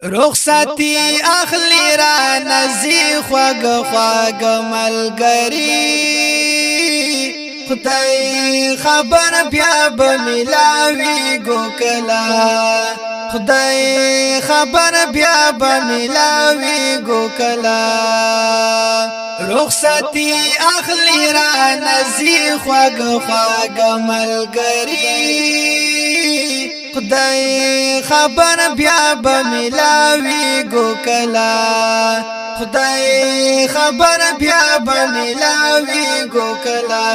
رخصتی اخلی را نزی خوگ خوگ ملگری خدای خبر بیا بملاوی گوکلا خدای خبر بیا بملاوی گوکلا رخصتی اخلی را نزی خوگ خوگ ملگری خدای خبر بیا بملاوی گوکلا خدای خبر بیا بملاوی گوکلا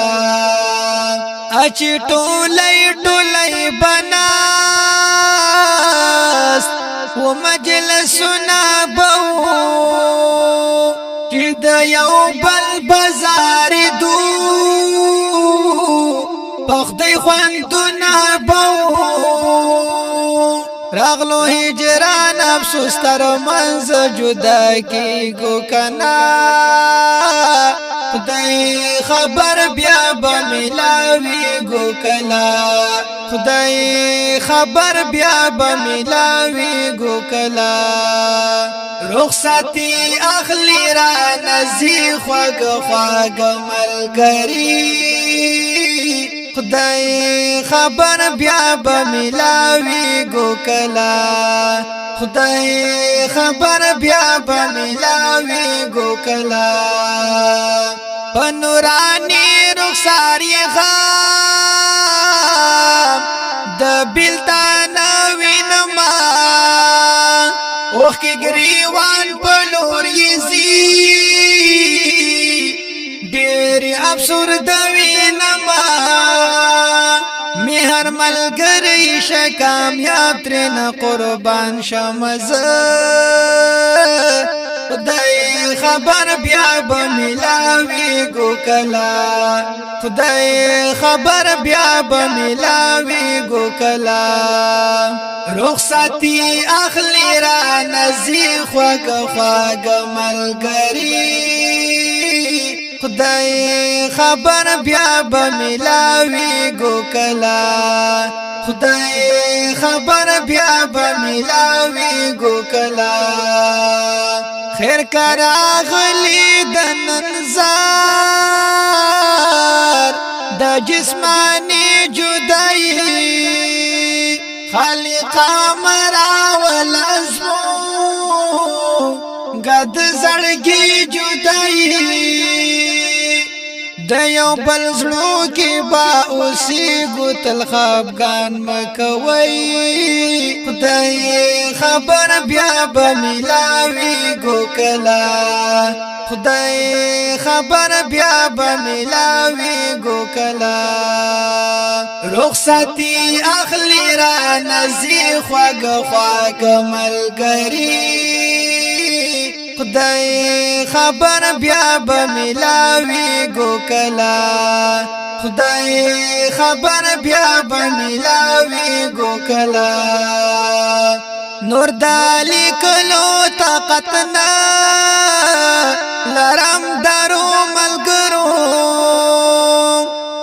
اچ ټولای ټولای بناست و مجلسنا بو چې د یو بل بازار دو پخدای خوندونه بو راغلو هجران افسوس تر منز جدا کی گو کنا خدای خبر بیا بملاوی گو کلا خدای خبر بیا بملاوی گو کلا رخصتی اخلی را نزی خوگ خوگ ملگری خدای خبر بیا بملاوی گوکلا خدای خبر بیا بملاوی گوکلا پنورانی رخساری غام د بلتان وینما اوخ کی گریوان بلور یزی ډیر افسرد وینما مهر ملګری شه کامیاب ترنه قربان شمز خدای خبر بیا بملاوی گوکلا خدای خبر بیا بملاوی گوکلا رخصتی اخلی را نزی خوگ خوگ ملګری خدای خبر بیا بملاوی گوکلا خدای خبر بیا بملاوی گوکلا خیر کرا غلی د ننزار د جسمانی جدائی خالق مرا ولزمو گد زړګي جدائی د یو بل زړو کې با اوسې ګوتل خفګان مکوي خدای خبر بیا بملاوی گوکلا خدای خبر بیا بملاوی گوکلا رخصتی اخلی را نزی خوگ خوگ ملګری خدای خبر بیا بملاوی گوکلا خدای خبر بیا بملاوی گوکلا نور دالی کلو طاقتنا لرم درو ملګرو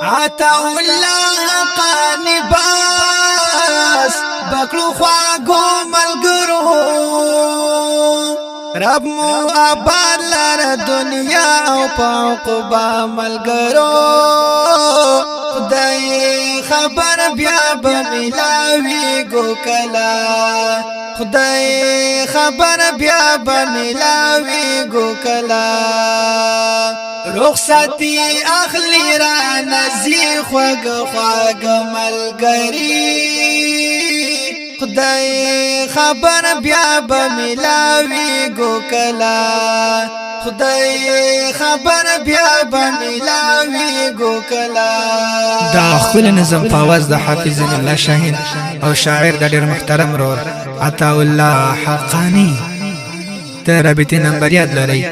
عطا الله قانباس بکلو خواگو ملګرو رب مو آباد لار دنیا او پاقبا ملګرو خدای خبر بیا بملاوی گوکلا خدای خبر بیا بملاوی گوکلا رخصتی اخلی را نزی خوگ خوگ ملګری خدای خبر بیا بملاوی گوکلا خدای خبر بیا بملاوی گوکلا دا خپل نظم په आवाज د حافظ الله شاهین او شاعر د ډیر محترم رور عطا الله حقانی ته رابطه نمبر یاد لرئ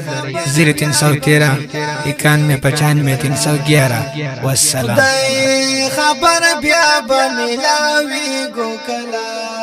0313 9195 311 والسلام خدای خبر بیا بملاوی گوکلا